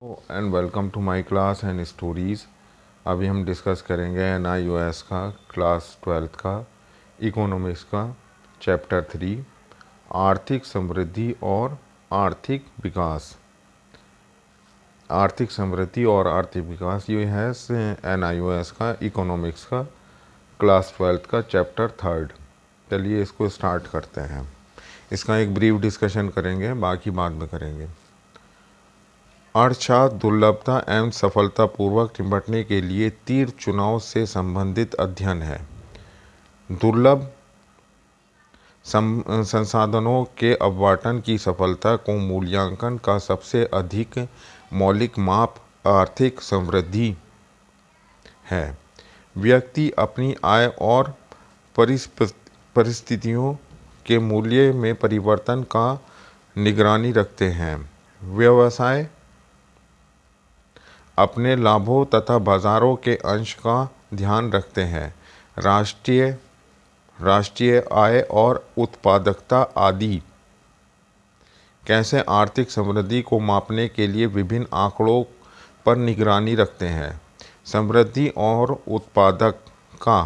And welcome to my class and stories. अभी हम discuss करेंगे NIOS का क्लास 12th का इकोनॉमिक्स का चैप्टर 3 आर्थिक समृद्धि और आर्थिक विकास। आर्थिक समृद्धि और आर्थिक विकास ये है NIOS का इकोनॉमिक्स का क्लास 12th का चैप्टर 3। चलिए इसको स्टार्ट करते हैं। इसका एक ब्रीफ डिस्कशन करेंगे, बाकी बाद में करेंगे। अर्थशास्त्र दुर्लभता एवं सफलतापूर्वक निपटने के लिए तीर चुनाव से संबंधित अध्ययन है। दुर्लभ संसाधनों के आवंटन की सफलता को मूल्यांकन का सबसे अधिक मौलिक माप आर्थिक समृद्धि है। व्यक्ति अपनी आय और परिस्थितियों के मूल्य में परिवर्तन का निगरानी रखते हैं। व्यवसाय अपने लाभों तथा बाजारों के अंश का ध्यान रखते हैं। राष्ट्रीय आय और उत्पादकता आदि कैसे आर्थिक समृद्धि को मापने के लिए विभिन्न आंकड़ों पर निगरानी रखते हैं। समृद्धि और उत्पादकता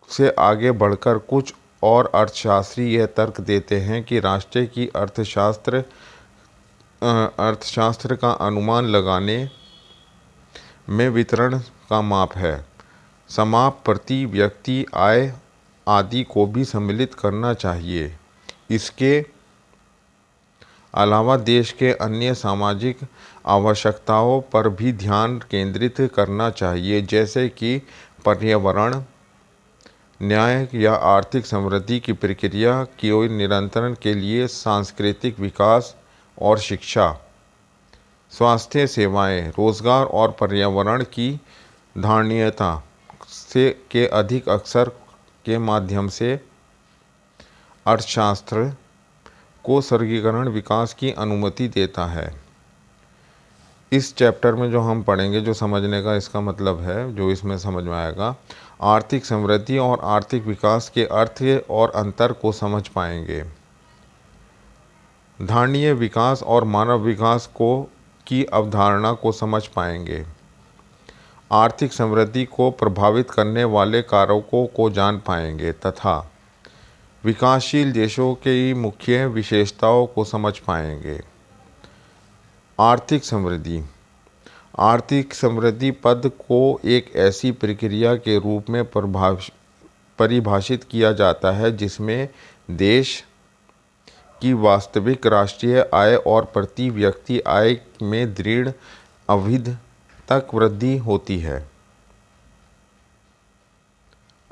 से आगे बढ़कर कुछ और अर्थशास्त्री यह तर्क देते हैं कि राष्ट्र की अर्थशास्त्र का अनुमान लगाने में वितरण का माप है। समाप प्रति व्यक्ति आय आदि को भी सम्मिलित करना चाहिए। इसके अलावा देश के अन्य सामाजिक आवश्यकताओं पर भी ध्यान केंद्रित करना चाहिए, जैसे कि पर्यावरण, न्याय या आर्थिक समृद्धि की प्रक्रिया के नियंत्रण के लिए सांस्कृतिक विकास और शिक्षा, स्वास्थ्य सेवाएं, रोजगार और पर्यावरण की धारणीयता के अधिक अवसर के माध्यम से अर्थशास्त्र को सर्गीकरण विकास की अनुमति देता है। इस चैप्टर में जो हम पढ़ेंगे, जो समझने का इसका मतलब है, जो इसमें समझ में आएगा, आर्थिक समृद्धि और आर्थिक विकास के अर्थ और अंतर को समझ पाएंगे। धारणीय विकास और मानव विकास की अवधारणा को समझ पाएंगे। आर्थिक समृद्धि को प्रभावित करने वाले कारकों को जान पाएंगे तथा विकासशील देशों की मुख्य विशेषताओं को समझ पाएंगे। आर्थिक समृद्धि पद को एक ऐसी प्रक्रिया के रूप में परिभाषित किया जाता है जिसमें देश की वास्तविक राष्ट्रीय आय और प्रति व्यक्ति आय में दृढ़ अवधि तक वृद्धि होती है।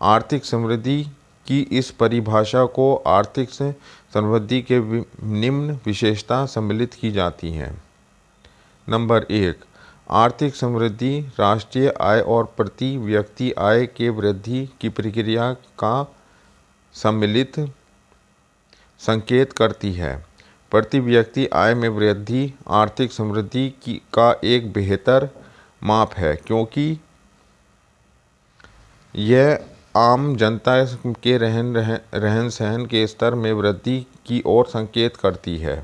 आर्थिक समृद्धि की इस परिभाषा को आर्थिक समृद्धि के निम्न विशेषता सम्मिलित की जाती हैं। नंबर 1, आर्थिक समृद्धि राष्ट्रीय आय और प्रति व्यक्ति आय के वृद्धि की प्रक्रिया का सम्मिलित संकेत करती है। प्रति व्यक्ति आय में वृद्धि आर्थिक समृद्धि का एक बेहतर माप है, क्योंकि यह आम जनता के रहन सहन के स्तर में वृद्धि की ओर संकेत करती है।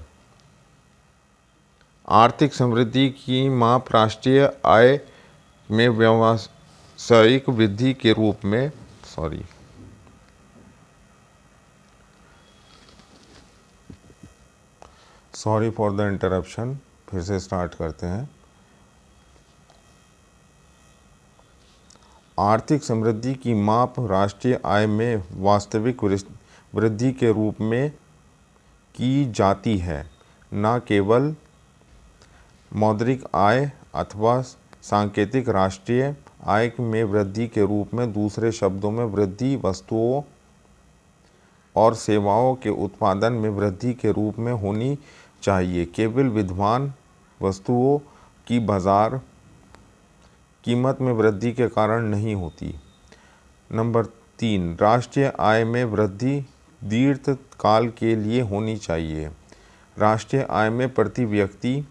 आर्थिक समृद्धि की माप राष्ट्रीय आय में व्यावसायिक वृद्धि के रूप में सॉरी फॉर द इंटरप्शन, फिर से स्टार्ट करते हैं। आर्थिक समृद्धि की माप राष्ट्रीय आय में वास्तविक वृद्धि के रूप में की जाती है, न केवल मौद्रिक आय अथवा सांकेतिक राष्ट्रीय आय में वृद्धि के रूप में। दूसरे शब्दों में, वृद्धि वस्तुओं और सेवाओं के उत्पादन में वृद्धि के रूप में होनी चाहिए, केवल विद्यमान वस्तुओं की बाजार कीमत में वृद्धि के कारण नहीं होती। नंबर 3, राष्ट्रीय आय में वृद्धि दीर्घकाल के लिए होनी चाहिए। राष्ट्रीय आय में प्रति व्यक्ति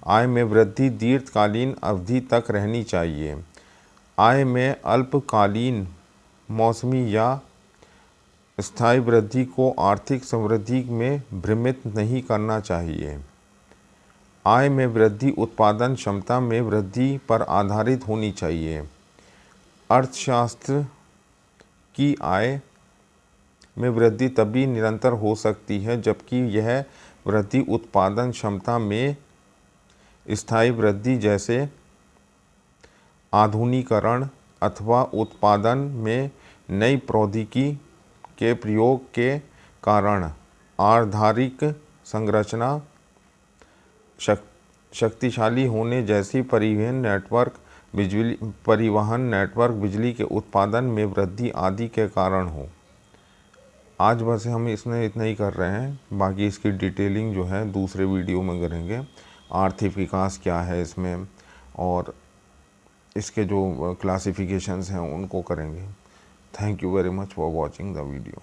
आय में वृद्धि दीर्घकालीन अवधि तक रहनी चाहिए। आय में अल्पकालीन, मौसमी या स्थायी वृद्धि को आर्थिक समृद्धि में भ्रमित नहीं करना चाहिए। आय में वृद्धि उत्पादन क्षमता में वृद्धि पर आधारित होनी चाहिए। अर्थशास्त्र की आय में वृद्धि तभी निरंतर हो सकती है जबकि यह वृद्धि उत्पादन क्षमता में स्थायी वृद्धि जैसे आधुनिकीकरण अथवा उत्पादन में नई प्रौद्योगिकी के प्रयोग के कारण आधारिक संरचना शक्तिशाली होने जैसी परिवहन नेटवर्क बिजली के उत्पादन में वृद्धि आदि के कारण हो। आज बस हम इसमें इतना ही कर रहे हैं, बाकी इसकी डिटेलिंग जो है दूसरे वीडियो में करेंगे। आर्थिक विकास क्या है इसमें और इसके जो क्लासिफिकेशंस हैं उनको करेंगे। Thank you very much for watching the video.